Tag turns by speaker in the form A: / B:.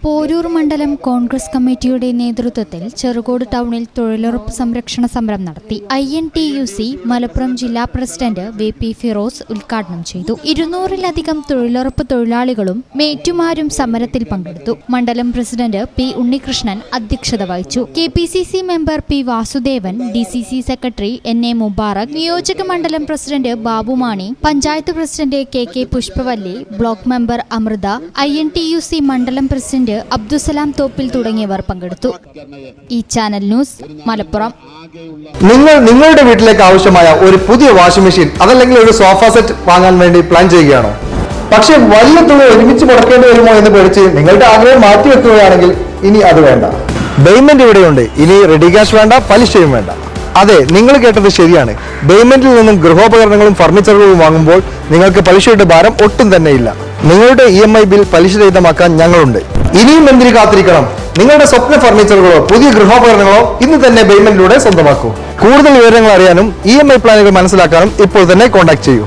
A: പോരൂർ മണ്ഡലം കോൺഗ്രസ് കമ്മിറ്റിയുടെ നേതൃത്വത്തിൽ ചെറുകോട് ടൗണിൽ തൊഴിലുറപ്പ് സംരക്ഷണ സമരം നടത്തി. INTUC മലപ്പുറം ജില്ലാ പ്രസിഡന്റ് VP ഫിറോസ് ഉദ്ഘാടനം ചെയ്തു. 200-ലധികം തൊഴിലുറപ്പ് തൊഴിലാളികളും മേറ്റുമാരും സമരത്തിൽ പങ്കെടുത്തു. മണ്ഡലം പ്രസിഡന്റ് P ഉണ്ണികൃഷ്ണൻ അധ്യക്ഷത വഹിച്ചു. KPCC member P Vasudevan, DCC secretary NA Mubarak, നിയോജക മണ്ഡലം president Babumani, panchayat president KK Pushpavalli, block member Amritha, INTUC മണ്ഡലം പ്രസിഡന്റ് അബ്ദുസലാം തോപ്പിൽ തുടങ്ങിയവർ പങ്കെടുത്തു. ഈ ചാനൽ ന്യൂസ് മലപ്പുറം.
B: നിങ്ങളുടെ വീട്ടിലേക്ക് ആവശ്യമായ ഒരു പുതിയ വാഷിംഗ് മെഷീൻ അതല്ലെങ്കിൽ ഒരു സോഫ സെറ്റ് വാങ്ങാൻ വേണ്ടി പ്ലാൻ ചെയ്യുകയാണോ? പക്ഷേ വലിയ തുക ഒരുമിച്ച് മുടക്കേണ്ടി വരുമോ എന്ന് പേടിച്ച് നിങ്ങളുടെ ആഗ്രഹം മാറ്റിവെക്കുകയാണെങ്കിൽ ഇനി അത് വേണ്ട. പേയ്മെന്റ് ഇവിടെയുണ്ട്. ഇനി റെഡി ക്യാഷ് വേണ്ട, പലിശയും വേണ്ട. അതെ, നിങ്ങൾ കേട്ടത് ശരിയാണ്. പേയ്മെന്റിൽ നിന്നും ഗൃഹോപകരണങ്ങളും ഫർണിച്ചറുകളും വാങ്ങുമ്പോൾ നിങ്ങൾക്ക് പലിശയുടെ ഭാരം ഒട്ടും തന്നെ ഇല്ല. നിങ്ങളുടെ EMI ബിൽ പലിശരഹിതമാക്കാൻ ഞങ്ങളുണ്ട്. ഇനിയും എന്തിനു കാത്തിരിക്കണം? നിങ്ങളുടെ സ്വപ്ന ഫർണിച്ചറുകളോ പുതിയ ഗൃഹോപകരണങ്ങളോ ഇന്ന് തന്നെ പേയ്മെന്റിലൂടെ സ്വന്തമാക്കൂ. കൂടുതൽ വിവരങ്ങൾ അറിയാനും EMI പ്ലാനുകൾ മനസ്സിലാക്കാനും ഇപ്പോൾ തന്നെ കോൺടാക്ട് ചെയ്യൂ.